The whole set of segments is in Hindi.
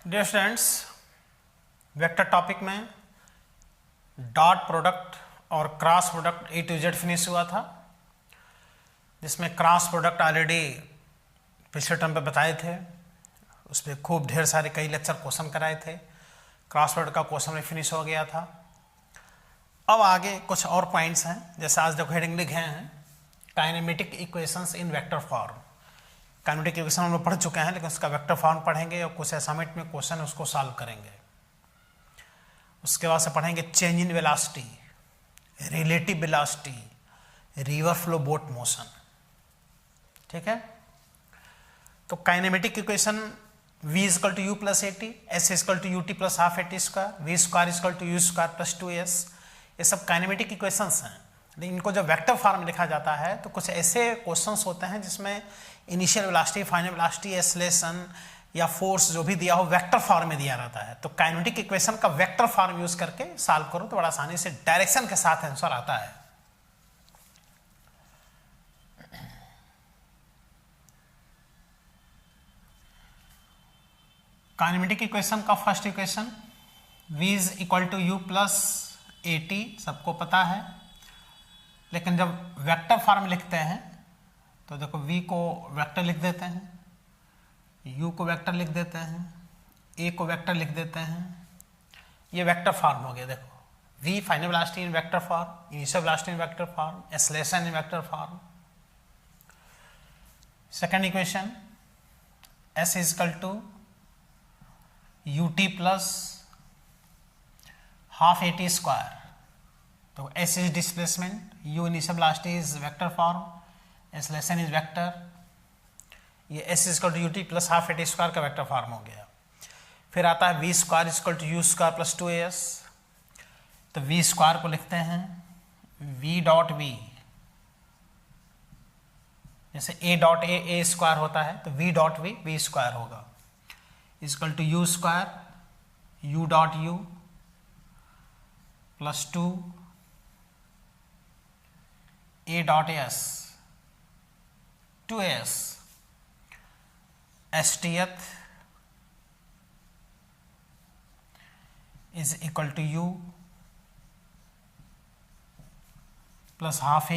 डियर स्टूडेंट्स, वेक्टर टॉपिक में डॉट प्रोडक्ट और cross product a to z finish हुआ था, जिसमें क्रॉस प्रोडक्ट ऑलरेडी पिछले टर्म पे बताए थे। उस पर खूब ढेर सारे कई लेक्चर क्वेश्चन कराए थे। क्रॉस प्रोडक्ट का क्वेश्चन भी फिनिश हो गया था। अब आगे कुछ और पॉइंट्स हैं, जैसे आज देखो हेडिंग लिखे हैं काइनेमेटिक इक्वेशंस इन वेक्टर फॉर्म। काइनेमेटिक इक्वेशन हम लोग पढ़ चुके हैं, लेकिन उसका वेक्टर फॉर्म पढ़ेंगे और कुछ असाइनमेंट में क्वेश्चन उसको सॉल्व करेंगे। उसके बाद से पढ़ेंगे change in velocity, relative velocity, river flow boat motion. ठीक है, तो kinematic equation v is equal to u plus a t, s is equal to u t plus half a t square, v square is equal to u square plus 2s, ये सब काइनेमेटिक इक्वेशंस हैं। लेकिन इनको जब वेक्टर फॉर्म में लिखा जाता है तो कुछ ऐसे क्वेश्चंस होते हैं जिसमें initial velocity, final velocity, acceleration या फोर्स जो भी दिया हो वेक्टर फॉर्म में दिया रहता है। तो काइनेमेटिक इक्वेशन का वेक्टर फॉर्म यूज करके सॉल्व करो तो बड़ा आसानी से डायरेक्शन के साथ आंसर आता है। काइनेमेटिक इक्वेशन का first equation v is equal to u plus a t, सबको पता है। लेकिन जब वेक्टर फॉर्म लिखते हैं तो देखो v को वेक्टर लिख देते हैं, u को वेक्टर लिख देते हैं, a को वेक्टर लिख देते हैं। ये वेक्टर फॉर्म हो गया। देखो v final velocity in vector form, initial velocity in vector form, acceleration in vector form. Second equation s is equal to u t plus half a t square. तो s is displacement, u initial velocity is vector form, acceleration is vector. ये s is equal to u t plus half a t square का वेक्टर फॉर्म हो गया। फिर आता है v square is equal to u square plus 2as। तो वी स्क्वायर को लिखते हैं v डॉट v, जैसे a डॉट a स्क्वायर होता है तो v डॉट v स्क्वायर होगा, is equal to u square u dot u plus 2 a dot s 2s STth is equal to u plus half a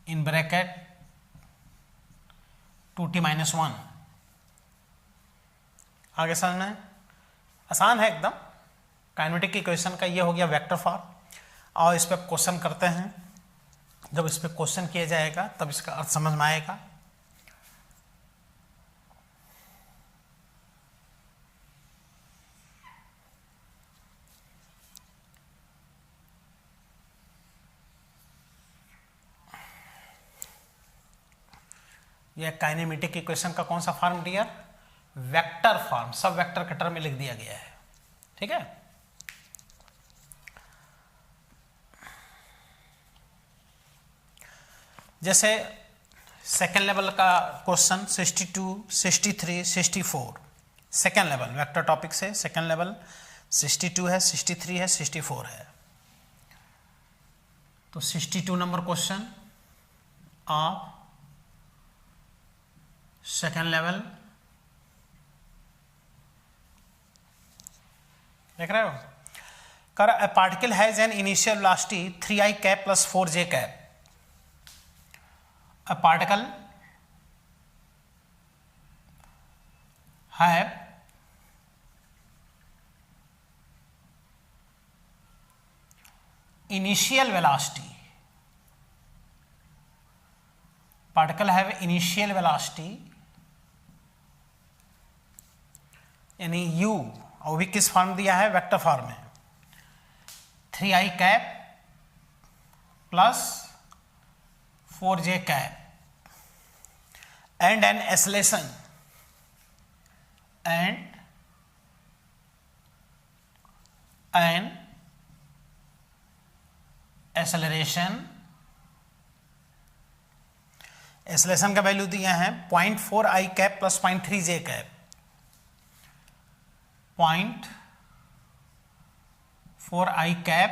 in bracket 2t minus 1। आगे समझना है, आसान है एकदम। काइनेमेटिक इक्वेशन का ये हो गया वेक्टर फॉर्म। और इस पर क्वेश्चन करते हैं, जब इस पर क्वेश्चन किया जाएगा तब इसका अर्थ समझ में आएगा। यह काइनेमेटिक इक्वेशन का कौन सा फॉर्म डियर? वेक्टर फॉर्म, सब वेक्टर के टर्म में लिख दिया गया है। ठीक है, जैसे सेकेंड लेवल का question 62, 63, 64, second level vector topic से सेकेंड लेवल 62 है, 63 है, 64 है। तो 62 number question of second level, देख रहे हो? कर a particle has an initial velocity 3i cap plus 4j cap. A particle have initial velocity, particle have initial velocity यानी u, और भी किस फॉर्म दिया है? वेक्टर फॉर्म में 3i cap plus 4j cap and an acceleration acceleration का वैल्यू दिया है 0.4i cap plus 0.3j cap, 0.4i cap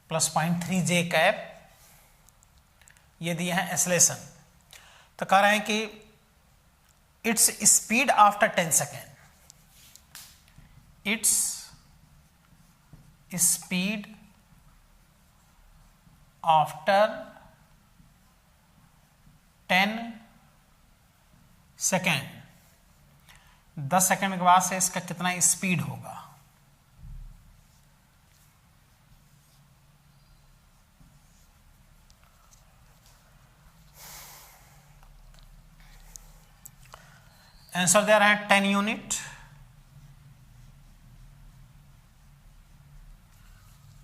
plus 0.3j cap, ये दिए हैं एक्सेलरेशन। तो कह रहे हैं कि its speed after 10 seconds. Its speed after 10 second, 10 second के बाद से इसका कितना स्पीड होगा। आंसर दे रहा है 10 यूनिट।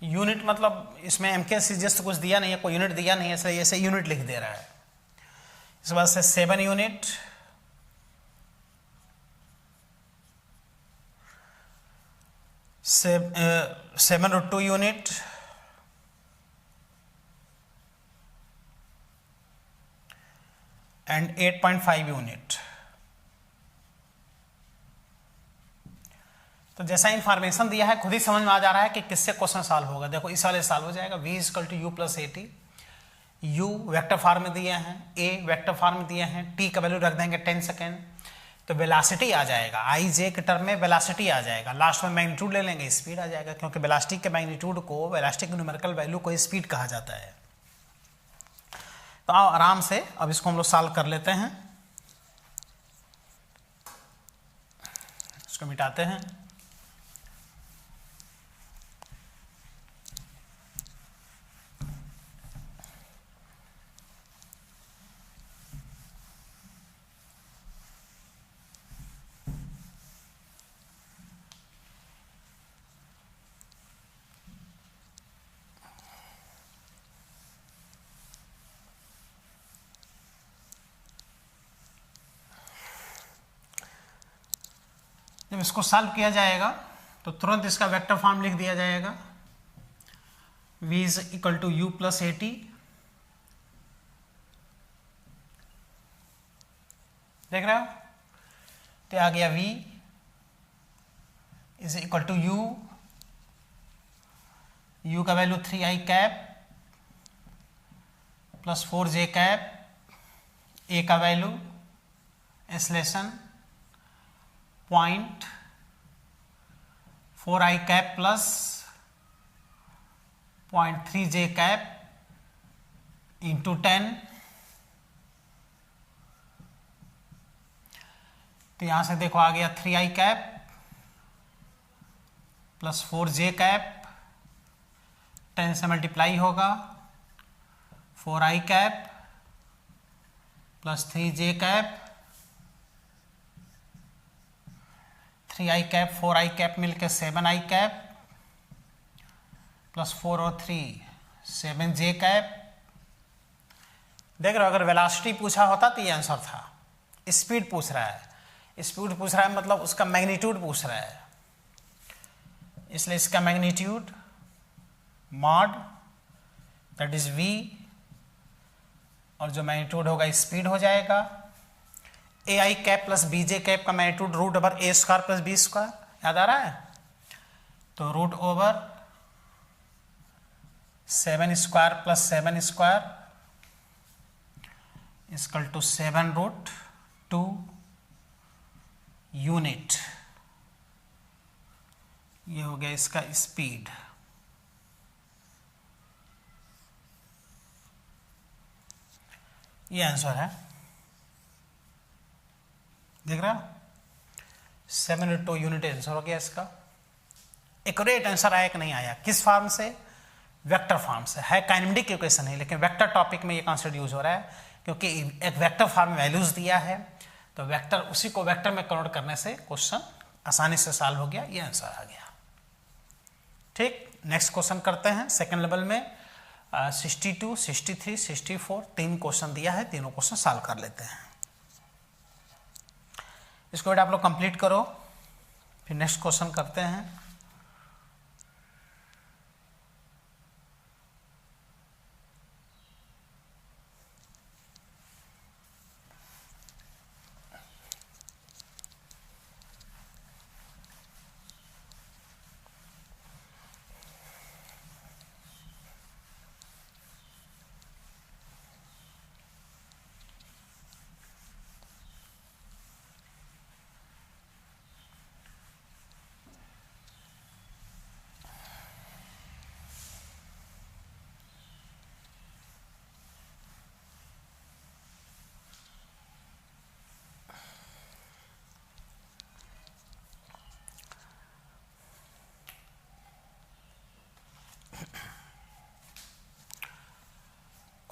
यूनिट मतलब इसमें एमके सीजीएस तो कुछ दिया नहीं है, कोई यूनिट दिया नहीं है, इसलिए ऐसे यूनिट लिख दे रहा है। इस बात से 7 यूनिट, 7√2 यूनिट, एंड 8.5 यूनिट। तो जैसा इंफॉर्मेशन दिया है खुद ही समझ में आ जा रहा है कि किससे क्वेश्चन सॉल्व होगा। देखो इस वाले सॉल्व हो जाएगा। v = u + at, u vector form में दिए हैं, a वेक्टर फॉर्म में दिए हैं, t का वैल्यू रख देंगे 10 सेकेंड, तो वेलोसिटी आ जाएगा, i j के टर्म में वेलोसिटी आ जाएगा। लास्ट में मैग्नीट्यूड ले लेंगे, स्पीड आ जाएगा, क्योंकि वेलोसिटी के मैग्नीट्यूड को, वेलोसिटी की न्यूमेरिकल वैल्यू को स्पीड कहा जाता है। तो आओ आराम से अब इसको हम लोग सॉल्व कर लेते हैं। इसको मिटाते हैं। जब इसको सॉल्व किया जाएगा तो तुरंत इसका वेक्टर फॉर्म लिख दिया जाएगा। v = u + at, देख रहे हो, तो आ गया v = u का value 3i cap + 4j cap, a का value acceleration 0.4i cap plus 0.3j cap into 10। तो यहां से देखो आ गया 3i cap plus 4j cap, 10 से मल्टीप्लाई होगा, 4i cap plus 3j cap, 3i cap 4i cap मिलकर 7i कैप प्लस 4 और 3 7j कैप। देख रहे हो, अगर वेलोसिटी पूछा होता तो ये आंसर था। स्पीड पूछ रहा है, स्पीड पूछ रहा है मतलब उसका मैग्नीट्यूड पूछ रहा है, इसलिए इसका magnitude mod that is v, और जो मैग्नीट्यूड होगा स्पीड हो जाएगा। ai cap plus bj cap का मैग्नीट्यूड √a² + b², याद आ रहा है, तो √7² + 7² = 7√2 यूनिट। ये हो गया इसका स्पीड। ये आंसर है, देख रहा 7√2 यूनिट आंसर हो गया इसका। एक्यूरेट आंसर आया कि नहीं आया, किस फॉर्म से, वेक्टर फॉर्म से है। काइनेमेटिक इक्वेशन है लेकिन वेक्टर टॉपिक में ये कॉन्सेप्ट यूज हो रहा है, क्योंकि एक वेक्टर फॉर्म में वैल्यूज दिया है, तो वेक्टर उसी को वेक्टर में कन्वर्ट करने से क्वेश्चन आसानी से सॉल्व हो गया, ये आंसर आ गया। ठीक, नेक्स्ट क्वेश्चन करते हैं। सेकेंड लेवल में 62, 63, 64 3 क्वेश्चन दिया है, तीनों क्वेश्चन सॉल्व कर लेते हैं। इसको आप लोग कंप्लीट करो, फिर नेक्स्ट क्वेश्चन करते हैं।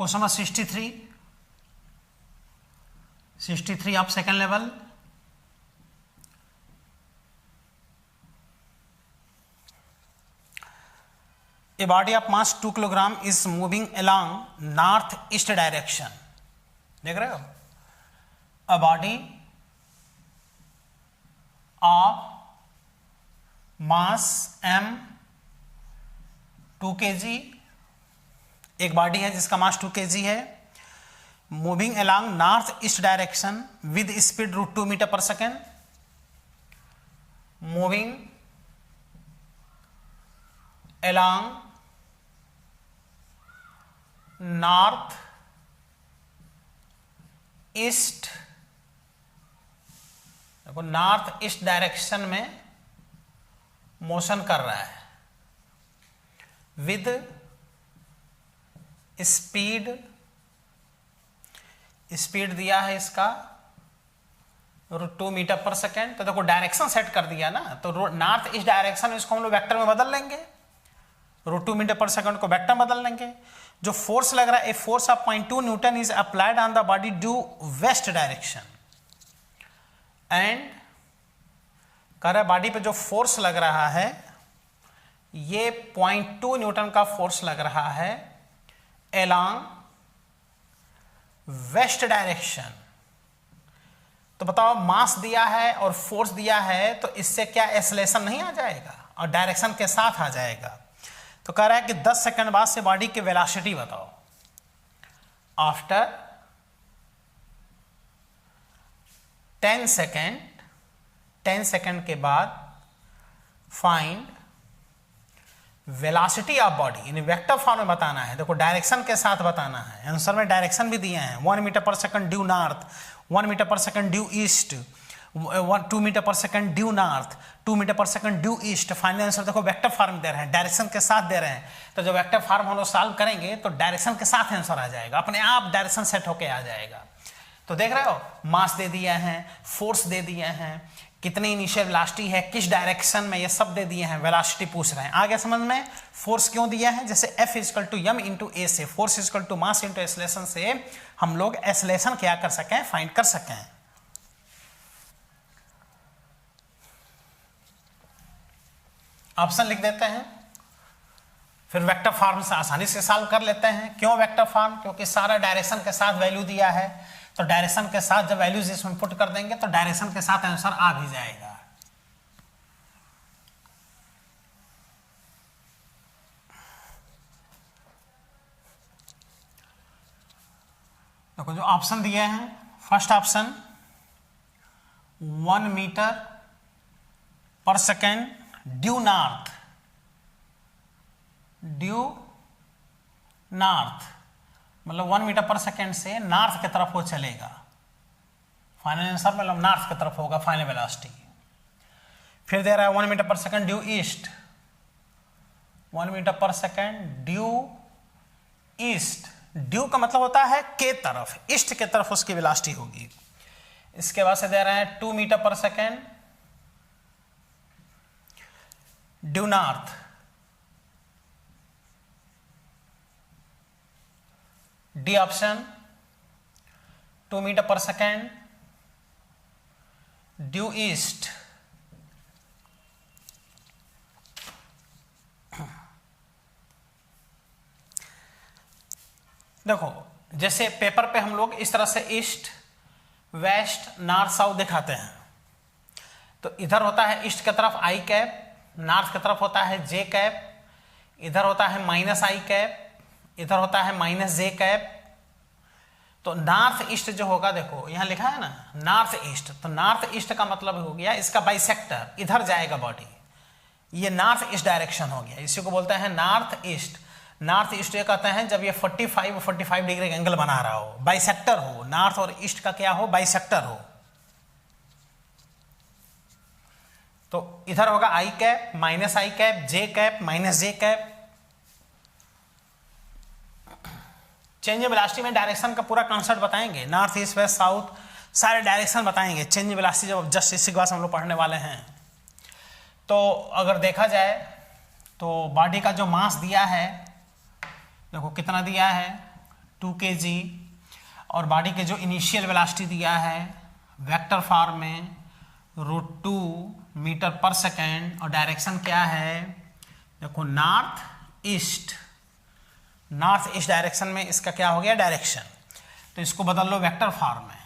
Question number 63 of second level. A body of mass 2 kilogram is moving along north east direction। देख रहे हो? A body of mass m 2 kg, एक बॉडी है जिसका मास 2 kg है, moving along north east direction with speed √2 metre per second, moving along north east, देखो नॉर्थ ईस्ट डायरेक्शन में मोशन कर रहा है विद स्पीड दिया है इसका √2 मीटर पर सेकेंड। तो देखो डायरेक्शन सेट कर दिया ना, तो नॉर्थ ईस्ट डायरेक्शन इसको हम लोग वेक्टर में बदल लेंगे, √2 मीटर पर सेकेंड को वेक्टर बदल लेंगे। जो फोर्स लग रहा है, a force of 0.2 Newton is applied on the body due west direction, and कह रहा है बॉडी पे जो फोर्स लग रहा है ये 0.2 न्यूटन का फोर्स लग रहा है एलॉन्ग वेस्ट डायरेक्शन। तो बताओ मास दिया है और फोर्स दिया है, तो इससे क्या एक्सेलरेशन नहीं आ जाएगा और डायरेक्शन के साथ आ जाएगा। तो कह रहा है कि 10 सेकंड बाद से बॉडी की वेलोसिटी बताओ। आफ्टर 10 सेकंड के बाद फाइंड वेलोसिटी ऑफ बॉडी, यानी वेक्टर फॉर्म में बताना है। देखो डायरेक्शन के साथ बताना है, आंसर में डायरेक्शन भी दिए हैं, 1 मीटर पर सेकंड ड्यू नॉर्थ, 1 मीटर पर सेकंड ड्यू ईस्ट, 2 मीटर पर सेकंड ड्यू नॉर्थ, 2 मीटर पर second due east. Final answer देखो वेक्टर फॉर्म दे रहे हैं, डायरेक्शन के साथ दे रहे हैं। तो जो वेक्टर फॉर्म हम लोग सॉल्व करेंगे तो डायरेक्शन के साथ आंसर आ जाएगा, अपने आप डायरेक्शन सेट होके आ जाएगा। तो देख रहे हो मास दे दिया है, फोर्स दे दिए हैं, कितनी इनिशियल वेलोसिटी है, किस डायरेक्शन में, ये सब दे दिए हैं, वेलोसिटी पूछ रहे हैं। आगे समझ में फोर्स क्यों दिया है, जैसे F = m × a से, फोर्स = मास × एक्सेलरेशन से हम लोग एक्सेलरेशन क्या कर सकें, फाइंड कर सकें। ऑप्शन लिख देते हैं, फिर वेक्टर फॉर्म से आसानी से सॉल्व कर लेते हैं। क्यों वेक्टर फॉर्म, क्योंकि सारा डायरेक्शन के साथ वैल्यू दिया है, तो डायरेक्शन के साथ जब वैल्यूज इसमें पुट कर देंगे तो डायरेक्शन के साथ आंसर आ भी जाएगा। देखो जो ऑप्शन दिए हैं, first option 1 metre per second due north, मतलब 1 मीटर पर सेकेंड से नॉर्थ की तरफ वो चलेगा। फाइनल आंसर मतलब नॉर्थ की तरफ होगा फाइनल वेलोसिटी। फिर दे रहा है 1 metre per second due east, 1 metre per second due east. Due का मतलब होता है के तरफ, ईस्ट के तरफ उसकी वेलोसिटी होगी। इसके बाद से दे रहे हैं 2 metre per second due north, d option 2 metre per second due east. देखो जैसे पेपर पे हम लोग इस तरह से ईस्ट वेस्ट नॉर्थ साउथ दिखाते हैं, तो इधर होता है ईस्ट की तरफ आई कैप, नॉर्थ की तरफ होता है जे कैप, इधर होता है -i कैप, इधर होता है -j कैप। तो नॉर्थ ईस्ट जो होगा, देखो यहां लिखा है ना नॉर्थ ईस्ट, तो नॉर्थ ईस्ट का मतलब हो गया इसका बाइसेक्टर, इधर जाएगा बॉडी, ये नॉर्थ ईस्ट डायरेक्शन हो गया, इसी को बोलते हैं नॉर्थ ईस्ट। नॉर्थ ईस्ट ये कहते हैं जब ये 45 डिग्री का एंगल बना रहा हो, बाइसेक्टर हो, नॉर्थ और ईस्ट का क्या हो, बाइसेक्टर हो। तो इधर होगा i cap, -i cap, j cap, -j cap. Change velocity में डायरेक्शन का पूरा कॉन्सेप्ट बताएंगे, नॉर्थ ईस्ट वेस्ट साउथ सारे डायरेक्शन बताएंगे। चेंज वेलोसिटी जब जस्ट इसी क्लास हम लोग पढ़ने वाले हैं। तो अगर देखा जाए तो बॉडी का जो मास दिया है, देखो कितना दिया है 2 kg, और बॉडी के जो इनिशियल वेलोसिटी दिया है वेक्टर फॉर्म में √2 मीटर पर सेकेंड, और डायरेक्शन क्या है देखो नॉर्थ ईस्ट डायरेक्शन में इसका क्या हो गया डायरेक्शन। तो इसको बदल लो वेक्टर फॉर्म में।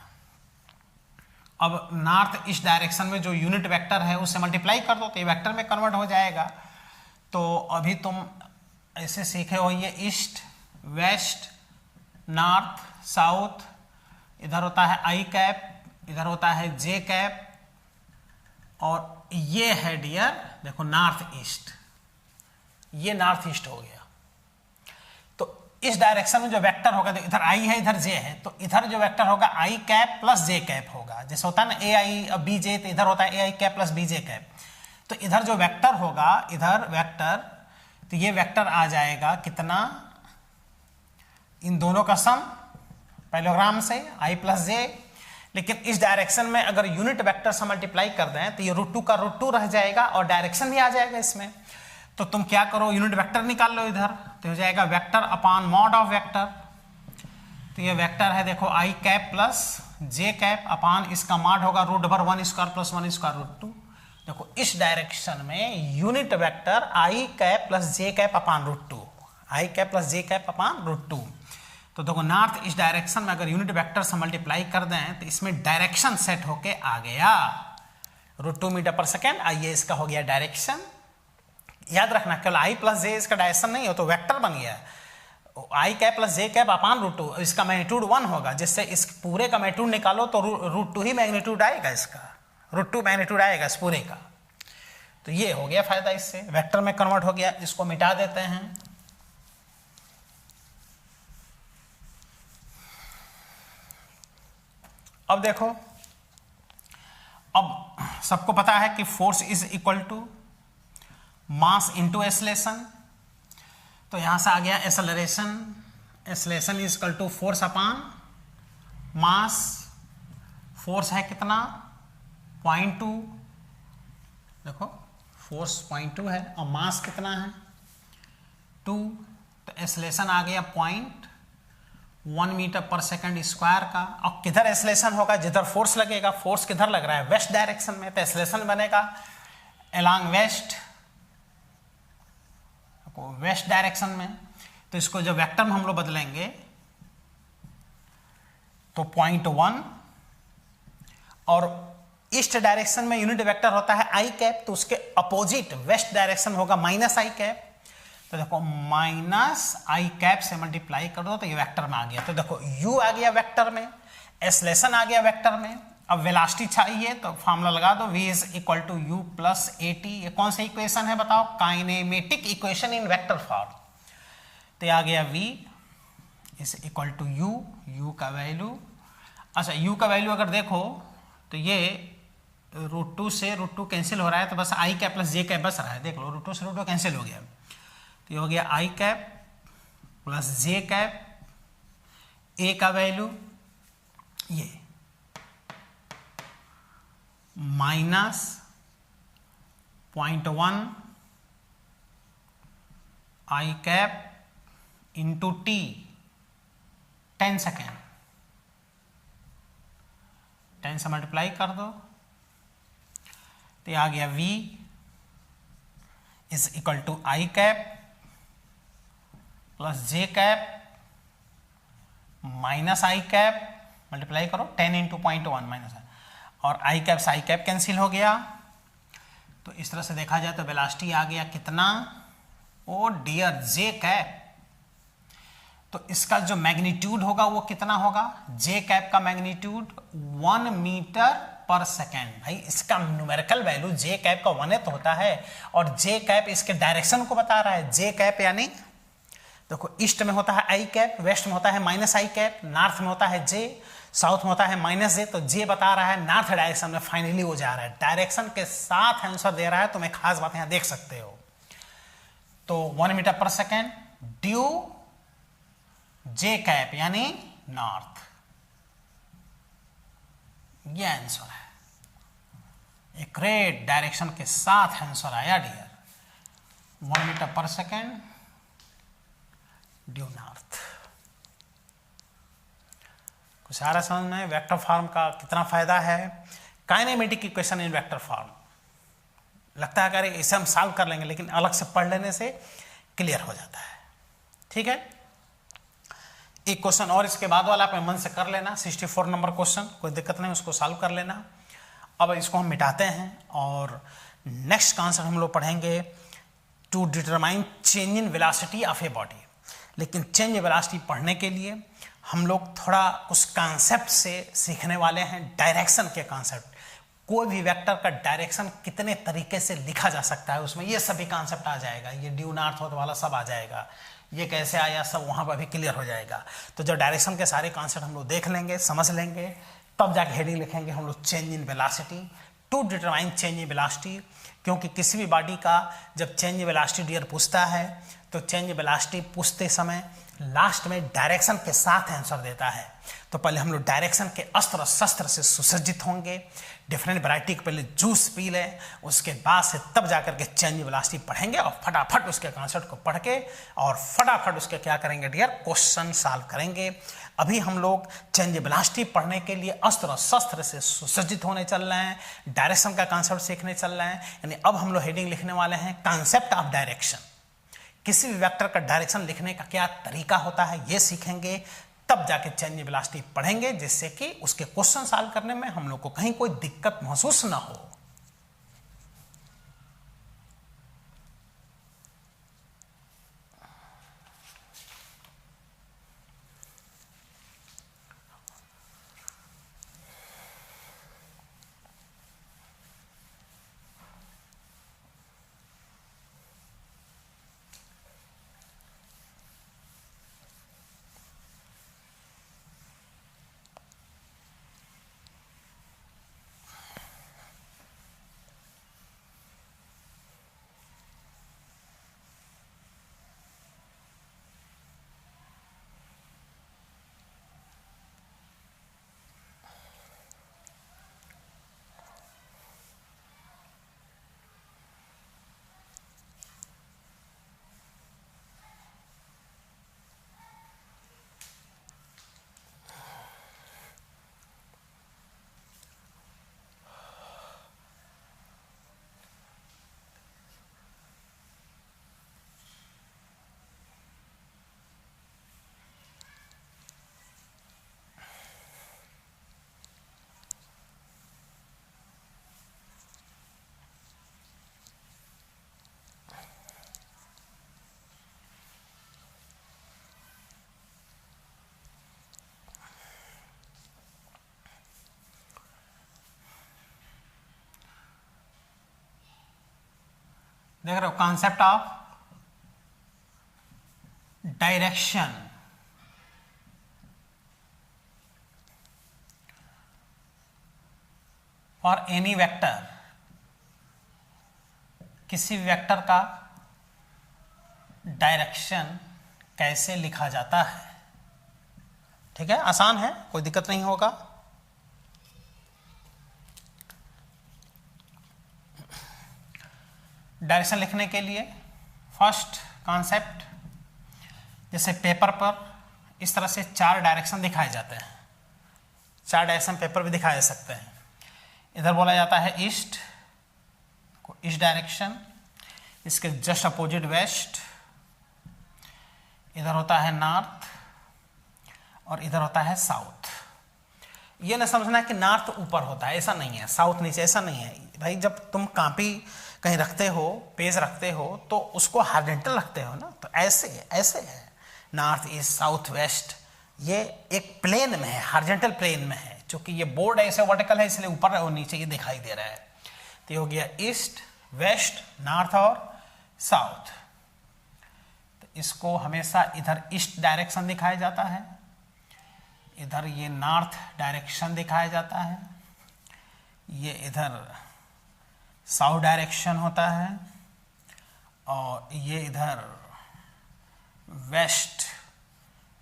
अब नॉर्थ ईस्ट डायरेक्शन में जो यूनिट वेक्टर है उससे मल्टीप्लाई कर दो तो ये वेक्टर में कन्वर्ट हो जाएगा। तो अभी तुम ऐसे सीखे हो ये ईस्ट वेस्ट नॉर्थ साउथ, इधर होता है आई कैप, इधर होता है जे कैप, और ये है डियर देखो नॉर्थ ईस्ट, ये नॉर्थ ईस्ट हो गया। तो इस डायरेक्शन में जो वेक्टर होगा तो इधर आई है इधर जे है, तो इधर जो वेक्टर होगा i cap plus j cap होगा। जैसे होता है ना ए आई बी जे, तो इधर होता है a i cap plus b j cap. तो इधर जो वेक्टर होगा इधर वेक्टर, तो ये वेक्टर आ जाएगा कितना, इन दोनों का सम पैरेललोग्राम से आई प्लस जे। लेकिन इस डायरेक्शन में अगर यूनिट वेक्टर से मल्टीप्लाई कर दें तो ये √2 का √2 रह जाएगा और डायरेक्शन भी आ जाएगा इसमें। तो तुम क्या करो यूनिट वेक्टर निकाल लो इधर, तो हो जाएगा vector upon mod of vector. तो ये वेक्टर है देखो आई cap plus j cap upon इसका मॉड होगा √1² प्लस 1√2। देखो इस डायरेक्शन में यूनिट वेक्टर आई cap plus j cap upon √2, आई cap plus j cap upon √2। तो देखो नॉर्थ इस डायरेक्शन में अगर यूनिट वेक्टर से मल्टीप्लाई कर दें तो इसमें डायरेक्शन सेट होके आ गया √2 मीटर पर सेकेंड। आइए इसका हो गया डायरेक्शन। याद रखना केवल आई प्लस जे इसका डायरेक्शन नहीं हो तो वेक्टर बन गया i cap plus j cap upon √2, इसका मैग्नीट्यूड 1 होगा। जिससे इस पूरे का मैग्नीट्यूड निकालो तो √2 ही मैग्नीट्यूड आएगा, इसका √2 मैग्नीट्यूड आएगा इस पूरे का। तो ये हो गया फायदा, इससे वेक्टर में कन्वर्ट हो गया। इसको मिटा देते हैं। अब देखो, अब सबको पता है कि force is equal to mass into acceleration. तो यहां से आ गया acceleration, acceleration is equal to force upon mass. Force है कितना 0.2, देखो फोर्स 0.2 है और मास कितना है 2। तो एक्सेलरेशन आ गया 0.1 मीटर पर सेकंड स्क्वायर का। और किधर एक्सेलरेशन होगा, जिधर फोर्स लगेगा। फोर्स किधर लग रहा है वेस्ट डायरेक्शन में, तो एक्सेलरेशन बनेगा अलोंग वेस्ट डायरेक्शन में। तो इसको जब वेक्टर में हम लोग बदलेंगे तो 0.1, और ईस्ट डायरेक्शन में यूनिट वेक्टर होता है आई कैप, तो उसके अपोजिट वेस्ट डायरेक्शन होगा माइनस आई कैप। तो देखो माइनस आई कैप से मल्टीप्लाई कर दो तो ये वेक्टर में आ गया। तो देखो u आ गया वेक्टर में, एक्सेलरेशन आ गया वेक्टर में। अब वेलोसिटी चाहिए तो फॉर्मूला लगा दो, v is equal to u plus at। ये कौन सा इक्वेशन है बताओ, kinematic equation in vector form. तो आ गया v is equal to u का वैल्यू। अच्छा u का वैल्यू अगर देखो तो ये √2 से √2 कैंसिल हो रहा है, तो बस आई कैप प्लस जे कैप बस रहा है। देख लो √2 से √2 कैंसिल हो गया। तो ये हो गया i cap plus j cap, a का वैल्यू ये minus 0.1 i cap into t 10 second, 10 से मल्टीप्लाई कर दो तो आ गया v is equal to i cap plus j cap minus i cap, multiply करो 10 इंटू 0.1 माइनस, और आई कैप से आई कैप कैंसिल हो गया। तो इस तरह से देखा जाए तो वेलोसिटी आ गया कितना, ओ डियर जे कैप। तो इसका जो मैग्नीट्यूड होगा वो कितना होगा, जे कैप का मैग्नीट्यूड 1 मीटर पर सेकेंड। भाई इसका न्यूमेरिकल वैल्यू जे कैप का 1 होता है, और जे कैप इसके डायरेक्शन को बता रहा है। जे कैप यानी देखो ईस्ट में होता है आई कैप, वेस्ट में होता है माइनस आई कैप, नॉर्थ में होता है जे, साउथ में होता है माइनस जे। तो जे बता रहा है नॉर्थ डायरेक्शन में फाइनली वो जा रहा है, डायरेक्शन के साथ आंसर दे रहा है। तो मैं खास बात यहां देख सकते हो। तो 1 मीटर पर सेकेंड ड्यू जे कैप यानी नॉर्थ, ये आंसर है। एक ग्रेट डायरेक्शन के साथ आंसर आया dear, 1 metre per second due north. कुछ आ रहा समझ में? वेक्टर फॉर्म का कितना फायदा है, kinematic equation in vector form. लगता है अगर इसे हम सॉल्व कर लेंगे, लेकिन अलग से पढ़ लेने से क्लियर हो जाता है। ठीक है, एक क्वेश्चन और इसके बाद वाला अपने मन से कर लेना, 64 नंबर क्वेश्चन, कोई दिक्कत नहीं, उसको सॉल्व कर लेना। अब इसको हम मिटाते हैं और नेक्स्ट कॉन्सेप्ट हम लोग पढ़ेंगे, to determine change in velocity of a body. लेकिन चेंज वेलोसिटी पढ़ने के लिए हम लोग थोड़ा उस कॉन्सेप्ट से सीखने वाले हैं, डायरेक्शन के कॉन्सेप्ट। कोई भी वेक्टर का डायरेक्शन कितने तरीके से लिखा जा सकता है, उसमें ये सभी कॉन्सेप्ट आ जाएगा, ये ड्यू नॉर्थ वाला सब आ जाएगा, ये कैसे आया सब वहाँ पर भी क्लियर हो जाएगा। तो जब डायरेक्शन के सारे कॉन्सेप्ट हम लोग देख लेंगे, समझ लेंगे, तब जाके हेडिंग लिखेंगे हम लोग change in velocity, to determine change in velocity. क्योंकि किसी भी बॉडी का जब चेंज वेलोसिटी डियर पूछता है तो चेंज वेलोसिटी पूछते समय लास्ट में डायरेक्शन के साथ आंसर देता है। तो पहले हम लोग डायरेक्शन के अस्त्र शस्त्र से सुसज्जित होंगे, डिफरेंट वैरायटी के पहले जूस पी लें, उसके बाद से तब जाकर के चेंज वेलोसिटी पढ़ेंगे और फटाफट उसके कॉन्सेप्ट को पढ़ के और फटाफट उसके क्या करेंगे डियर, क्वेश्चन सॉल्व करेंगे। अभी हम लोग चेंज वेलोसिटी पढ़ने के लिए अस्त्र शस्त्र से सुसज्जित होने चल रहे हैं, डायरेक्शन का कॉन्सेप्ट सीखने चल रहे हैं। यानी अब हम लोग हेडिंग लिखने वाले हैं कॉन्सेप्ट ऑफ डायरेक्शन। किसी भी वेक्टर का डायरेक्शन लिखने का क्या तरीका होता है ये सीखेंगे, तब जाके चेंज वेलोसिटी पढ़ेंगे, जिससे कि उसके क्वेश्चन सॉल्व करने में हम लोग को कहीं कोई दिक्कत महसूस ना हो। देख रहे हो concept of direction. For any vector, किसी वेक्टर का डायरेक्शन कैसे लिखा जाता है। ठीक है, आसान है, कोई दिक्कत नहीं होगा। डायरेक्शन लिखने के लिए फर्स्ट कॉन्सेप्ट, जैसे पेपर पर इस तरह से 4 डायरेक्शन दिखाए जाते हैं, 4 डायरेक्शन पेपर भी दिखाए जा सकते हैं। इधर बोला जाता है ईस्ट, ईस्ट डायरेक्शन, इसके जस्ट अपोजिट वेस्ट, इधर होता है नॉर्थ और इधर होता है साउथ। ये ना समझना कि नॉर्थ ऊपर होता है, ऐसा नहीं है, साउथ नीचे, ऐसा नहीं है भाई। जब तुम कॉपी कहीं रखते हो, पेज रखते हो, तो उसको हॉरिजॉन्टल रखते हो ना, तो ऐसे है नॉर्थ ईस्ट साउथ वेस्ट, ये एक प्लेन में है, हॉरिजॉन्टल प्लेन में है। चूंकि ये बोर्ड ऐसे वर्टिकल है इसलिए ऊपर और नीचे ये दिखाई दे रहा है। तो ये हो गया ईस्ट वेस्ट नॉर्थ और साउथ। तो इसको हमेशा इधर ईस्ट डायरेक्शन दिखाया जाता है, इधर ये नॉर्थ डायरेक्शन दिखाया जाता है, ये इधर साउथ डायरेक्शन होता है और ये इधर वेस्ट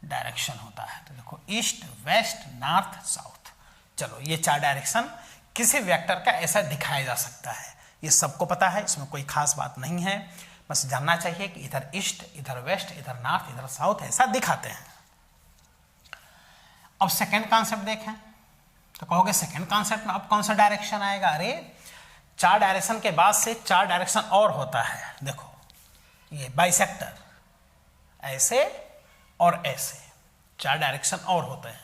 डायरेक्शन होता है। तो देखो ईस्ट वेस्ट नॉर्थ साउथ, चलो ये 4 डायरेक्शन किसी वेक्टर का ऐसा दिखाया जा सकता है। ये सबको पता है, इसमें कोई खास बात नहीं है, बस जानना चाहिए कि इधर ईस्ट इधर वेस्ट इधर नॉर्थ इधर साउथ ऐसा दिखाते हैं। अब सेकेंड कॉन्सेप्ट देखें तो कहोगे सेकेंड कॉन्सेप्ट में अब कौन सा डायरेक्शन आएगा? अरे 4 डायरेक्शन के बाद से 4 डायरेक्शन और होता है। देखो ये बाइसेक्टर, ऐसे और ऐसे 4 डायरेक्शन और होते हैं।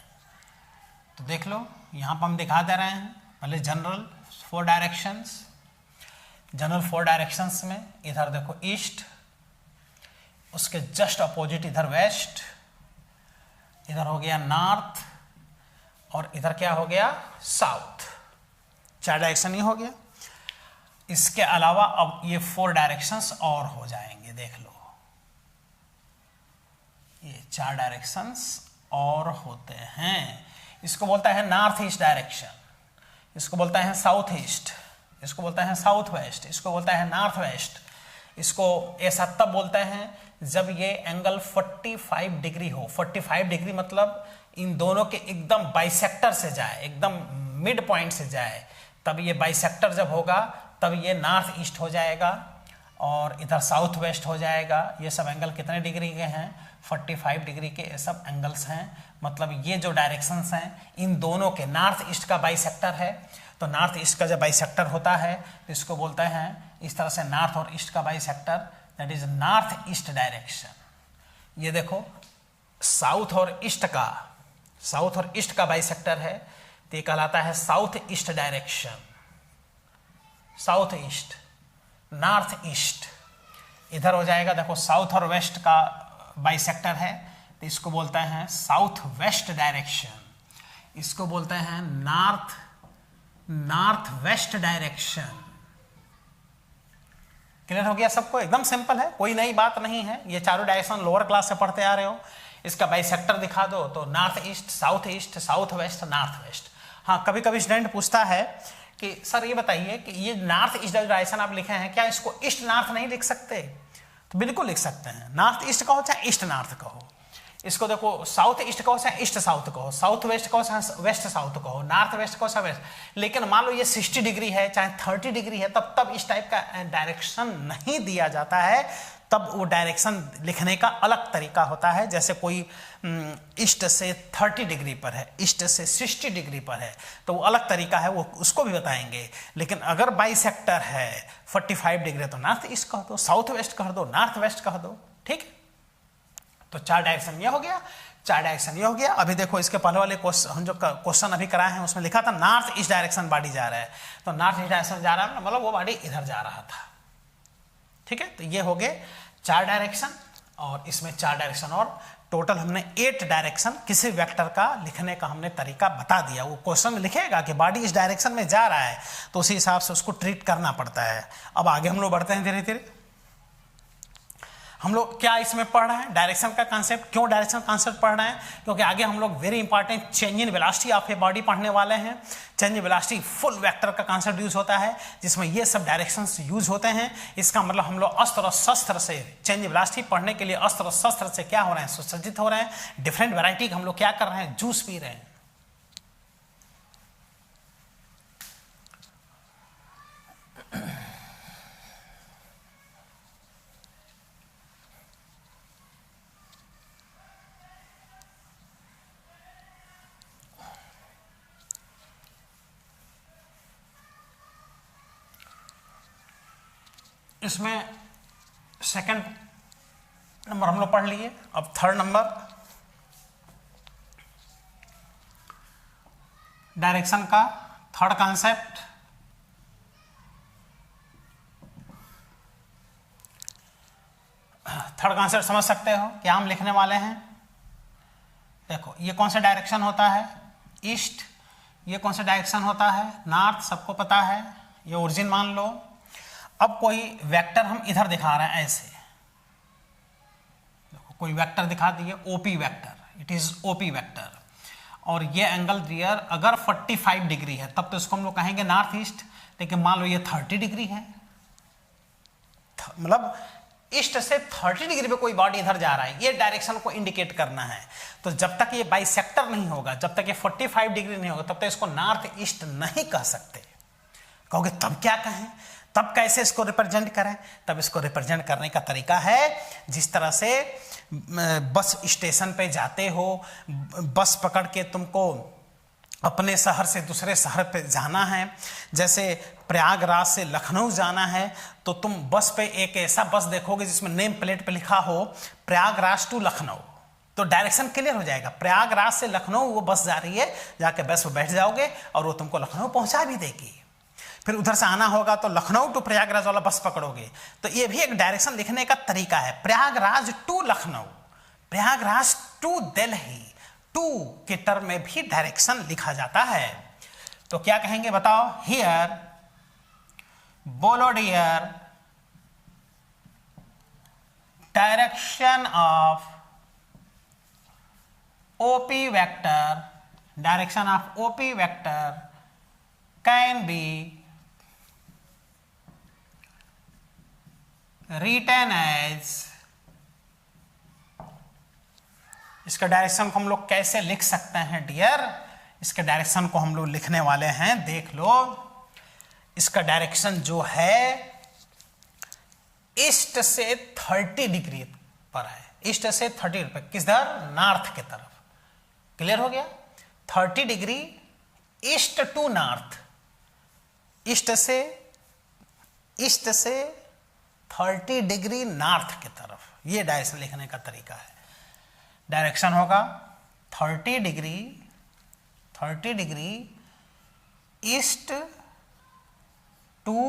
तो देख लो यहाँ पर हम दिखा दे रहे हैं। पहले जनरल 4 डायरेक्शंस, जनरल 4 डायरेक्शंस में इधर देखो ईस्ट, उसके जस्ट अपोजिट इधर वेस्ट, इधर हो गया नॉर्थ और इधर क्या हो गया? साउथ। 4 डायरेक्शन ही हो गया। इसके अलावा अब ये 4 डायरेक्शंस और हो जाएंगे। देख लो ये 4 डायरेक्शंस और होते हैं। इसको बोलता है नॉर्थ ईस्ट डायरेक्शन, इसको बोलता है साउथ ईस्ट, इसको बोलता है साउथ वेस्ट, इसको बोलता है नॉर्थ वेस्ट। इसको ऐसा तब बोलते हैं जब ये एंगल 45 डिग्री हो। 45 डिग्री मतलब इन दोनों के एकदम बाइसेक्टर से जाए, एकदम मिड पॉइंट से जाए, तब ये बाइसेक्टर जब होगा तब ये नॉर्थ ईस्ट हो जाएगा और इधर साउथ वेस्ट हो जाएगा। ये सब एंगल कितने डिग्री के हैं? 45 डिग्री के ये सब एंगल्स हैं। मतलब ये जो डायरेक्शंस हैं इन दोनों के, नॉर्थ ईस्ट का बाइसेक्टर है तो नॉर्थ ईस्ट का जब बाइसेक्टर होता है तो इसको बोलते हैं इस तरह से नॉर्थ और ईस्ट का bisector, that is north east direction. ये देखो साउथ और ईस्ट का बाइसेक्टर है तो ये कहलाता है south east direction. South east, north east इधर हो जाएगा। देखो साउथ और वेस्ट का बाइसेक्टर है तो इसको बोलते हैं साउथ वेस्ट डायरेक्शन। इसको बोलते हैं नॉर्थ वेस्ट डायरेक्शन। क्लियर हो गया सबको? एकदम सिंपल है, कोई नई बात नहीं है। ये चारों डायरेक्शन लोअर क्लास से पढ़ते आ रहे हो। इसका बाइसेक्टर दिखा दो तो north east, south west, north west. हाँ, कभी कभी स्टूडेंट पूछता है कि सर ये बताइए कि ये नॉर्थ ईस्ट डायरेक्शन आप लिखे हैं, क्या इसको ईस्ट नॉर्थ नहीं लिख सकते? तो बिल्कुल लिख सकते हैं। नॉर्थ ईस्ट कहो चाहे ईस्ट नॉर्थ कहो। इसको देखो साउथ ईस्ट कहो चाहे ईस्ट साउथ कहो, साउथ वेस्ट कहो चाहे वेस्ट साउथ कहो, नॉर्थ वेस्ट कहो चाहे वेस्ट। लेकिन मान लो ये 60 डिग्री है चाहे 30 डिग्री है, तब इस टाइप का डायरेक्शन नहीं दिया जाता है। तब वो डायरेक्शन लिखने का अलग तरीका होता है। जैसे कोई ईस्ट से 30 डिग्री पर है, ईस्ट से 60 डिग्री पर है, तो वो अलग तरीका है, वो उसको भी बताएंगे। लेकिन अगर बाइसेक्टर है 45 डिग्री तो नॉर्थ ईस्ट कह दो, साउथ वेस्ट कह दो, नॉर्थ वेस्ट कह दो। ठीक, तो 4 डायरेक्शन ये हो गया, 4 डायरेक्शन ये हो गया। अभी देखो इसके पहले वाले हम जो क्वेश्चन अभी कराए हैं उसमें लिखा था नॉर्थ ईस्ट डायरेक्शन बॉडी जा रहा है, तो नॉर्थ ईस्ट डायरेक्शन जा रहा है मतलब वो बॉडी इधर जा रहा था। ठीक है, तो ये हो गए 4 डायरेक्शन और इसमें 4 डायरेक्शन और टोटल हमने 8 डायरेक्शन किसी वेक्टर का लिखने का हमने तरीका बता दिया। वो क्वेश्चन में लिखेगा कि बॉडी इस डायरेक्शन में जा रहा है तो उसी हिसाब से उसको ट्रीट करना पड़ता है। अब आगे हम लोग बढ़ते हैं धीरे धीरे। हम लोग क्या इसमें पढ़ रहे हैं? डायरेक्शन का कांसेप्ट। क्यों डायरेक्शन कांसेप्ट पढ़ रहे हैं? क्योंकि आगे हम लोग very important change in velocity of a body पढ़ने वाले हैं। Change in velocity full vector का कांसेप्ट यूज होता है जिसमें ये सब डायरेक्शंस यूज होते हैं। इसका मतलब हम लोग अस्त्र शस्त्र से चेंज इन वेलोसिटी पढ़ने के लिए अस्त्र शस्त्र से क्या हो रहे हैं? सुसज्जित हो रहे हैं। डिफरेंट वैरायटी हम लोग क्या कर रहे हैं? जूस पी रहे हैं। इसमें सेकंड नंबर हम लोग पढ़ लिए। अब थर्ड नंबर डायरेक्शन का थर्ड कॉन्सेप्ट। थर्ड कॉन्सेप्ट समझ सकते हो क्या हम लिखने वाले हैं? देखो ये कौन सा डायरेक्शन होता है? ईस्ट। ये कौन सा डायरेक्शन होता है? नॉर्थ। सबको पता है, ये ओरिजिन मान लो। अब कोई वेक्टर हम इधर दिखा रहे हैं ऐसे, देखो कोई वेक्टर दिखा दिए OP vector, it is OP vector, और ये एंगल दियर अगर 45 डिग्री है तब तो इसको हम लोग कहेंगे नॉर्थ ईस्ट। लेकिन मान लो ये 30 डिग्री है, मतलब ईस्ट से 30 डिग्री पे कोई बॉडी इधर जा रहा है, ये डायरेक्शन को इंडिकेट करना है। तो जब तक ये बाइसेक्टर नहीं होगा, जब तक ये 45 डिग्री नहीं होगा, तब तक इसको नॉर्थ ईस्ट नहीं कह सकते। कहोगे तब क्या कहें? तब कैसे इसको रिप्रेजेंट करें? तब इसको रिप्रेजेंट करने का तरीका है जिस तरह से बस स्टेशन पे जाते हो, बस पकड़ के तुमको अपने शहर से दूसरे शहर पे जाना है, जैसे प्रयागराज से लखनऊ जाना है तो तुम बस पे एक ऐसा बस देखोगे जिसमें नेम प्लेट पे लिखा हो प्रयागराज टू लखनऊ, तो डायरेक्शन क्लियर हो जाएगा। प्रयागराज से लखनऊ वो बस जा रही है, जाके बस में बैठ जाओगे और वो तुमको लखनऊ पहुंचा भी देगी। फिर उधर से आना होगा तो लखनऊ टू प्रयागराज वाला बस पकड़ोगे, तो ये भी एक डायरेक्शन लिखने का तरीका है। Prayagraj to Lucknow, Prayagraj to Delhi, to के टर्म में भी डायरेक्शन लिखा जाता है। तो क्या कहेंगे बताओ? हियर, बोलो dear, direction of OP vector, direction of OP vector can be written as, इसका डायरेक्शन को हम लोग कैसे लिख सकते हैं डियर? इसके डायरेक्शन को हम लोग लिखने वाले हैं, देख लो। इसका डायरेक्शन जो है ईस्ट से 30 डिग्री पर है, ईस्ट से 30 पर, किधर? नॉर्थ की तरफ। क्लियर हो गया? 30 degree east to north, east से 30 डिग्री नॉर्थ की तरफ, ये डायरेक्शन लिखने का तरीका है। डायरेक्शन होगा 30 degree east to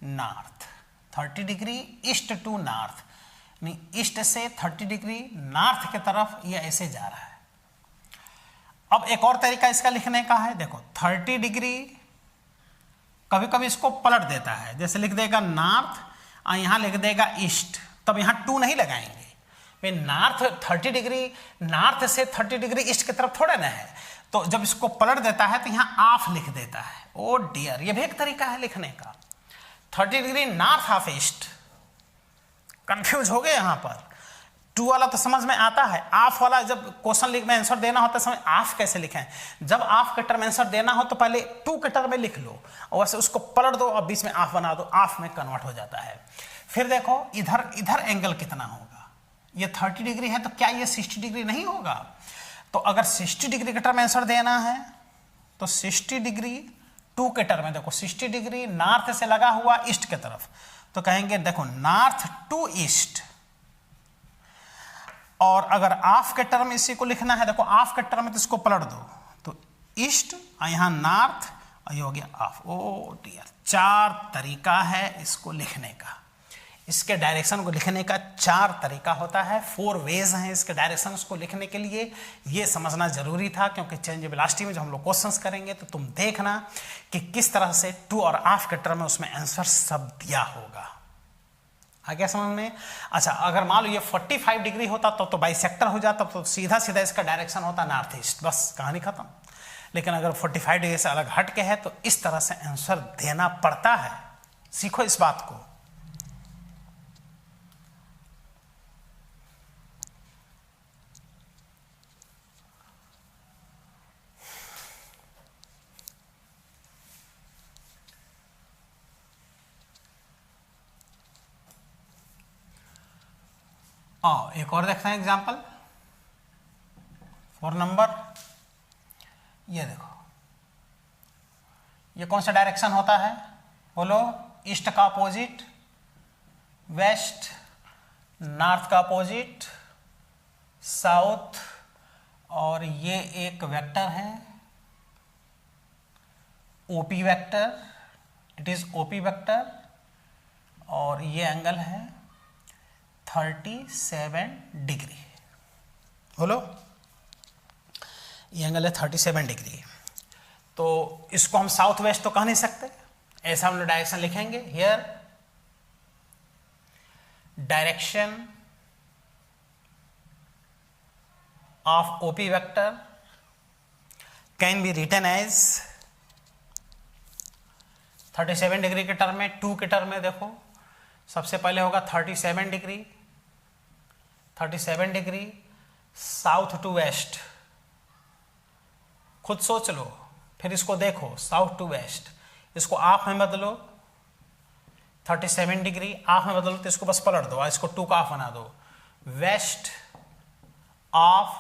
north, 30 degree east to north, east से 30 डिग्री नॉर्थ की तरफ ये ऐसे जा रहा है। अब एक और तरीका इसका लिखने का है, देखो 30 डिग्री कभी कभी इसको पलट देता है, जैसे लिख देगा नॉर्थ और यहां लिख देगा ईस्ट, तब यहां 2 नहीं लगाएंगे। वे नॉर्थ 30 डिग्री, नॉर्थ से 30 डिग्री ईस्ट की तरफ थोड़ा ना है, तो जब इसको पलट देता है तो यहां ऑफ लिख देता है। ओ डियर, ये भी एक तरीका है लिखने का। 30 degree north of east, confuse हो गए यहां पर। 2 वाला तो समझ में आता है, ऑफ वाला जब क्वेश्चन लिख में आंसर देना होता है समझ ऑफ कैसे लिखें। जब ऑफ के टर्म आंसर देना हो तो पहले 2 के टर्म में लिख लो और वैसे उसको पलट दो और बीच में ऑफ बना दो, ऑफ में कन्वर्ट हो जाता है। फिर देखो इधर एंगल कितना होगा, ये 30 डिग्री है तो क्या ये 60 डिग्री नहीं होगा? तो अगर 60 डिग्री के टर्म में आंसर देना है तो 60 डिग्री 2 के टर्म में, देखो 60 डिग्री नॉर्थ से लगा हुआ ईस्ट की तरफ, तो कहेंगे देखो नॉर्थ टू ईस्ट। और अगर ऑफ के टर्म इसी को लिखना है, देखो ऑफ के टर्म में तो इसको पलट दो, तो ईस्ट और यहां नॉर्थ और ये हो गया ऑफ। ओ डियर, 4 तरीका है इसको लिखने का। इसके डायरेक्शन को लिखने का 4 तरीका होता है, 4 वेज हैं इसके डायरेक्शन को लिखने के लिए। ये समझना जरूरी था क्योंकि चेंज वेलोसिटी में जब हम लोग क्वेश्चंस करेंगे तो तुम देखना कि किस तरह से टू और ऑफ के टर्म में उसमें आंसर सब दिया होगा। आ गया समझ में? अच्छा, अगर मान लो ये 45 डिग्री होता तो बाइसेक्टर हो जाता, तो सीधा सीधा इसका डायरेक्शन होता नॉर्थ ईस्ट, बस कहानी खत्म। लेकिन अगर 45 डिग्री से अलग हट के है तो इस तरह से आंसर देना पड़ता है। सीखो इस बात को। एक और देखते हैं एग्जाम्पल 4 नंबर। ये देखो, ये कौन सा डायरेक्शन होता है बोलो? ईस्ट का अपोजिट, वेस्ट, नॉर्थ का अपोजिट, साउथ, और ये एक वेक्टर है OP vector, it is OP vector, और ये एंगल है 37 डिग्री। बोलो, ये एंगल है 37 डिग्री। तो इसको हम साउथ वेस्ट तो कह नहीं सकते, ऐसा हम लोग डायरेक्शन लिखेंगे। Here direction of OP vector can be written as 37 degree के टर्म में, 2 के टर्म में देखो सबसे पहले होगा 37 degree, 37 degree south to west, खुद सोच लो, फिर इसको देखो साउथ टू वेस्ट, इसको ऑफ में बदलो 37 डिग्री, ऑफ में बदलो तो इसको बस पलट दो, इसको 2 का ऑफ बना दो, वेस्ट ऑफ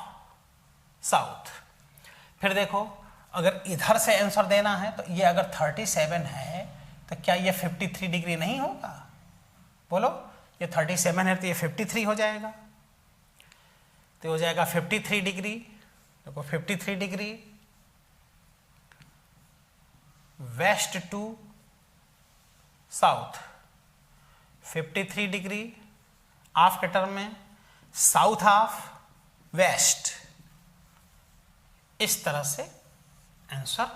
साउथ। फिर देखो अगर इधर से आंसर देना है तो ये अगर 37 है तो क्या ये 53 डिग्री नहीं होगा? बोलो, ये 37 है तो ये 53 हो जाएगा, तो हो जाएगा 53 डिग्री। देखो 53 degree west to south, 53 degree of के टर्म में, साउथ ऑफ वेस्ट। इस तरह से आंसर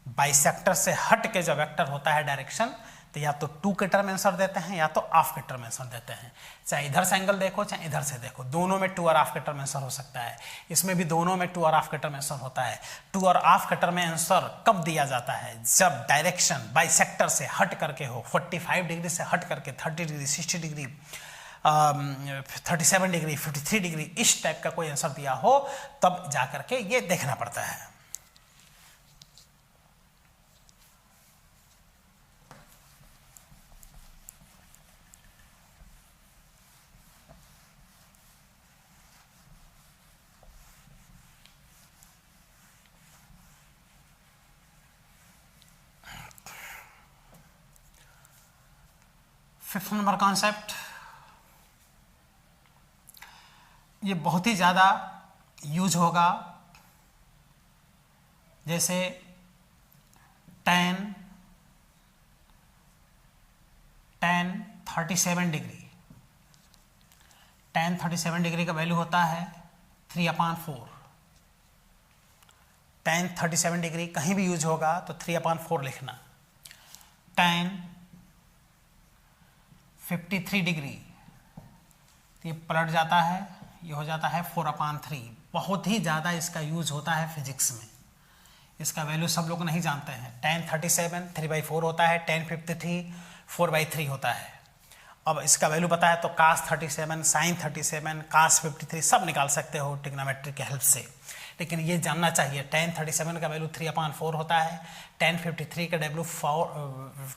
बाइसेक्टर से हट के जब वेक्टर होता है डायरेक्शन, तो या तो 2 के टर्म आंसर देते हैं या तो ऑफ के टर्म आंसर देते हैं। चाहे इधर से एंगल देखो चाहे इधर से देखो, दोनों में 2 और ऑफ के टर्म आंसर हो सकता है। इसमें भी दोनों में 2 और ऑफ के टर्म आंसर होता है। 2 और ऑफ के टर्म में आंसर कब दिया जाता है? जब डायरेक्शन बाइसेक्टर से हट करके हो, 45 डिग्री से हट करके 30 डिग्री, 60 डिग्री, 37 डिग्री, 53 डिग्री, इस टाइप का कोई आंसर दिया हो, तब जाकर के ये देखना पड़ता है। फिफ्थ नंबर कॉन्सेप्ट, ये बहुत ही ज़्यादा यूज होगा। जैसे tan 37 डिग्री, tan 37 डिग्री का वैल्यू होता है 3/4। tan 37 डिग्री कहीं भी यूज होगा तो 3/4 लिखना। tan 53 डिग्री, ये पलट जाता है, ये हो जाता है 4/3। बहुत ही ज़्यादा इसका यूज होता है फिजिक्स में। इसका वैल्यू सब लोग नहीं जानते हैं। tan 37 3/4 होता है, tan 53 4/3 होता है। अब इसका वैल्यू पता है तो cos 37, sin 37, cos 53 सब निकाल सकते हो ट्रिग्नोमेट्री के हेल्प से। लेकिन ये जानना चाहिए tan 37 का वैल्यू 3/4 होता है, tan 53 का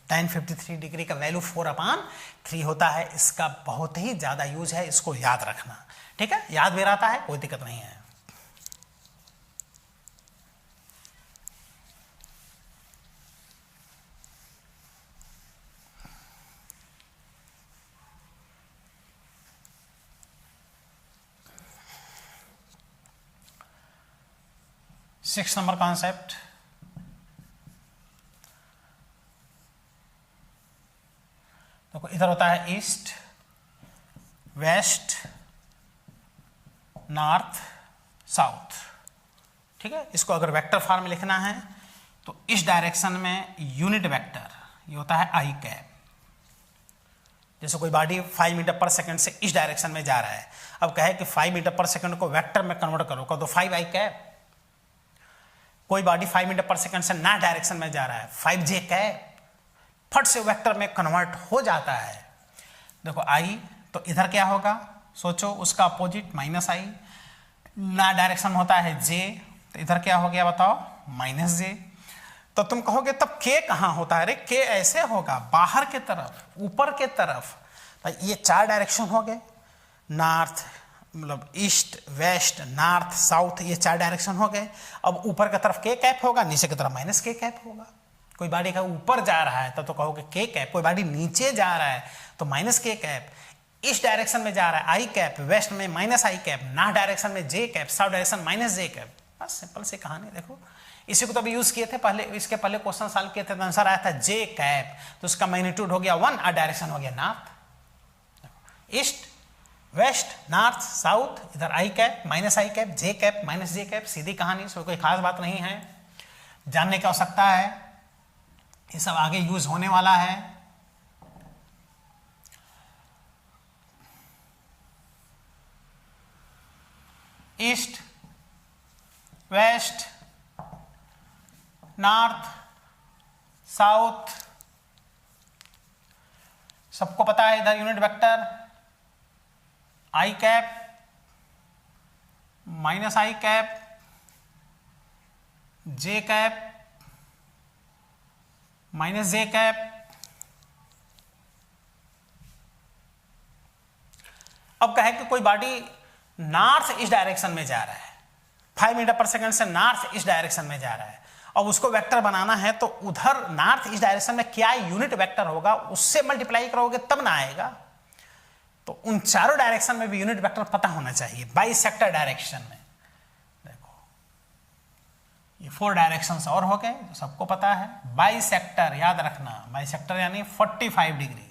tan 53 डिग्री का वैल्यू 4/3 होता है। इसका बहुत ही ज़्यादा यूज है, इसको याद रखना। ठीक है, याद भी रहता है, कोई दिक्कत नहीं है। सिक्स नंबर कॉन्सेप्ट, देखो इधर होता है ईस्ट, वेस्ट, नॉर्थ, साउथ। ठीक है, इसको अगर वेक्टर फॉर्म में लिखना है तो इस डायरेक्शन में यूनिट वेक्टर ये होता है आई कैप। जैसे कोई बॉडी 5 मीटर पर सेकंड से इस डायरेक्शन में जा रहा है, अब कहे कि 5 मीटर पर सेकंड को वेक्टर में कन्वर्ट करो, कर दो 5 आई कैप। कोई बॉडी 5 मीटर पर सेकंड से नॉर्थ डायरेक्शन में जा रहा है, 5 जे कैप, फट से वेक्टर में कन्वर्ट हो जाता है। देखो आई, तो इधर क्या होगा सोचो, उसका अपोजिट -i। नॉर्थ डायरेक्शन होता है जे, तो इधर क्या हो गया बताओ, -j। तो तुम कहोगे तब k कहाँ होता है? अरे k ऐसे होगा, बाहर के तरफ, ऊपर के तरफ। तो ये 4 डायरेक्शन हो गए, नॉर्थ मतलब ईस्ट, वेस्ट, नॉर्थ, साउथ, ये 4 डायरेक्शन हो गए। अब ऊपर की तरफ k कैप होगा, नीचे की तरफ -k कैप होगा। कोई बॉडी का ऊपर जा रहा है तो कहोगे k कैप, कोई बॉडी नीचे जा रहा है तो -k कैप। इस डायरेक्शन में जा रहा है आई कैप, वेस्ट में -i कैप, नॉर्थ डायरेक्शन में j cap, south direction -j cap. बस सिंपल सी कहानी। देखो इसी को तो अभी यूज किए थे पहले, इसके पहले क्वेश्चन सॉल्व किए थे तो आंसर आया था j कैप, तो उसका मैग्नीट्यूड हो गया 1 और डायरेक्शन हो गया north. East, west, north, south, इधर i cap, -i cap, j cap, -j cap. सीधी कहानी, इसमें कोई खास बात नहीं है, जानने की आवश्यकता है, ये सब आगे यूज होने वाला है। ईस्ट, वेस्ट, नॉर्थ, साउथ, सबको पता है। इधर unit vector I cap, -i cap, j cap, -j cap, अब कहे कि कोई बॉडी नॉर्थ ईस्ट डायरेक्शन में जा रहा है, 5 मीटर पर सेकंड से नॉर्थ ईस्ट डायरेक्शन में जा रहा है, अब उसको वेक्टर बनाना है, तो उधर नॉर्थ ईस्ट डायरेक्शन में क्या यूनिट वेक्टर होगा उससे मल्टीप्लाई करोगे तब ना आएगा। तो उन चारों डायरेक्शन में भी यूनिट वेक्टर पता होना चाहिए। बाइसेक्टर डायरेक्शन में देखो ये 4 डायरेक्शंस और हो गए जो सबको पता है। बाइसेक्टर याद रखना, बाइसेक्टर यानी 45 डिग्री,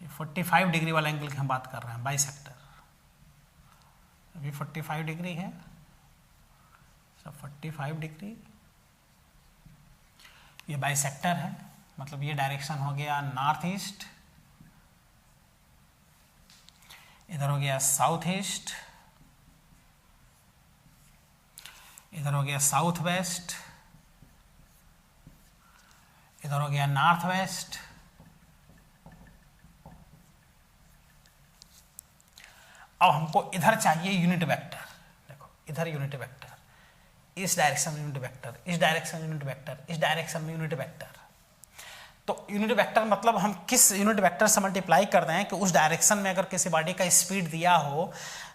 45 डिग्री वाला एंगल की हम बात कर रहे हैं। बाइसेक्टर अभी 45 डिग्री है, सब 45 डिग्री, ये बाइसेक्टर है, मतलब ये डायरेक्शन हो गया नॉर्थ ईस्ट, इधर हो गया साउथ ईस्ट, इधर हो गया साउथ वेस्ट, इधर हो गया नॉर्थ वेस्ट, अब हमको इधर चाहिए यूनिट वेक्टर। देखो इधर यूनिट वेक्टर, इस डायरेक्शन में यूनिट वेक्टर, इस डायरेक्शन में यूनिट वेक्टर, इस डायरेक्शन में यूनिट वेक्टर। तो यूनिट वेक्टर मतलब हम किस यूनिट वेक्टर से मल्टीप्लाई कर दें कि उस डायरेक्शन में अगर किसी बॉडी का स्पीड दिया हो,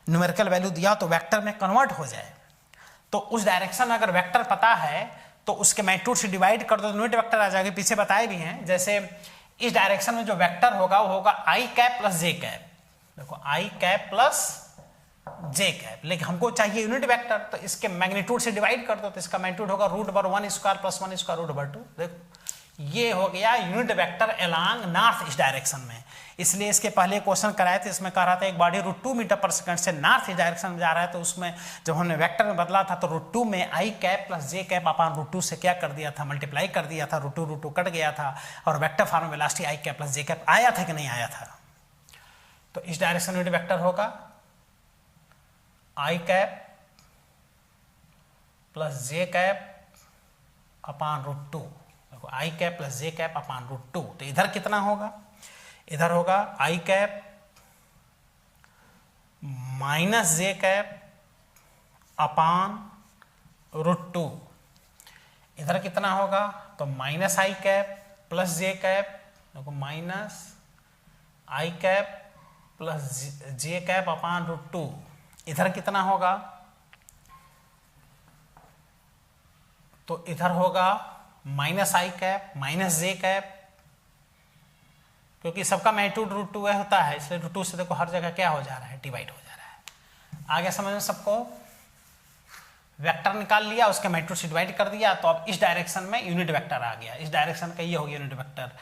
न्यूमेरिकल वैल्यू दिया हो, तो वेक्टर में कन्वर्ट हो जाए। तो उस डायरेक्शन में अगर वेक्टर पता है तो उसके मैग्नीट्यूड से डिवाइड कर दो तो यूनिट वेक्टर आ जाएगा। पीछे बताए भी हैं, जैसे इस डायरेक्शन में जो वेक्टर होगा वो होगा i cap plus j cap. देखो आई कैप प्लस जे कैप, लेकिन हमको चाहिए यूनिट वेक्टर, तो इसके मैग्नीट्यूड से डिवाइड कर दो तो इसका मैग्नीट्यूड होगा √1² प्लस 1√2। देखो ये हो गया unit vector along north east direction में। इसलिए इसके पहले क्वेश्चन कराए थे, इसमें कह रहा था एक बॉडी √2 मीटर पर सेकंड से नॉर्थ ईस्ट डायरेक्शन में जा रहा है, तो उसमें जब हमने वेक्टर में बदला था तो √2 में आई कैप प्लस जे कैप अपान √2 से क्या कर दिया था, मल्टीप्लाई कर दिया था, √2 कट गया था और वेक्टर फॉर्म में वेलोसिटी आई कैप प्लस जे कैप आया था कि नहीं आया था। तो इस डायरेक्शन यूनिट वेक्टर होगा i cap plus j cap अपान √2। देखो आई कैप प्लस जे कैप अपान √2, तो इधर कितना होगा, इधर होगा i cap minus J cap अपान √2। इधर कितना होगा, तो minus i cap plus j cap, देखो minus i cap plus j cap अपान √2। इधर कितना होगा, तो इधर होगा minus i cap minus J cap, क्योंकि सबका मैग्नीट्यूड √2 होता है, इसलिए √2 से देखो हर जगह क्या हो जा रहा है, डिवाइड हो जा रहा है। आगे समझ में सबको, वेक्टर निकाल लिया, उसके मैग्नीट्यूड से डिवाइड कर दिया, तो अब इस डायरेक्शन में यूनिट वेक्टर आ गया। इस डायरेक्शन का ये हो गया यूनिट वेक्टर,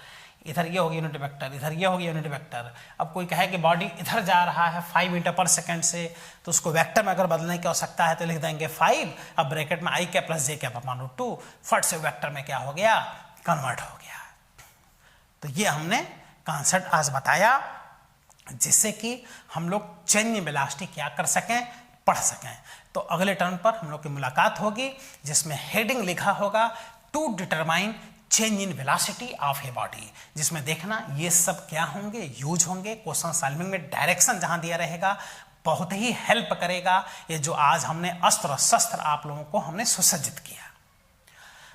इधर ये हो गया यूनिट वेक्टर, इधर ये हो गया यूनिट वेक्टर। अब कोई कहे कि बॉडी इधर जा रहा है 5 मीटर पर सेकंड से, तो उसको वेक्टर में अगर बदलने की आवश्यकता है तो लिख देंगे 5, अब ब्रैकेट में आई कैप प्लस जे कैप अपान √2, फट से वेक्टर में क्या हो गया, कन्वर्ट हो गया। तो ये हमने कॉन्सेप्ट आज बताया, जिससे कि हम लोग चेंज इन वेलोसिटी क्या कर सकें, पढ़ सकें। तो अगले टर्म पर हम लोग की मुलाकात होगी, जिसमें हेडिंग लिखा होगा to determine change in velocity of a body, जिसमें देखना ये सब क्या होंगे, यूज होंगे। क्वेश्चन सॉल्विंग में डायरेक्शन जहां दिया रहेगा बहुत ही हेल्प करेगा। ये जो आज हमने अस्त्र शस्त्र आप लोगों को हमने सुसज्जित किया,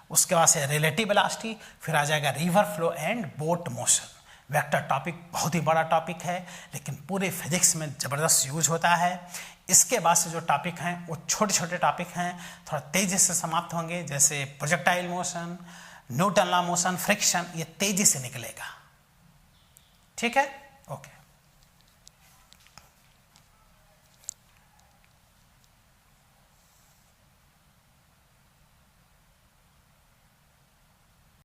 उसके बाद से रिलेटिव वेलोसिटी, फिर आ जाएगा river flow and boat motion. Vector topic बहुत ही बड़ा टॉपिक है, लेकिन पूरे फिजिक्स में ज़बरदस्त यूज होता है। इसके बाद से जो टॉपिक हैं वो छोटे छोटे टॉपिक हैं, थोड़ा तेज़ी से समाप्त होंगे, जैसे projectile motion, Newton law motion, friction, ये तेज़ी से निकलेगा। ठीक है, ओके।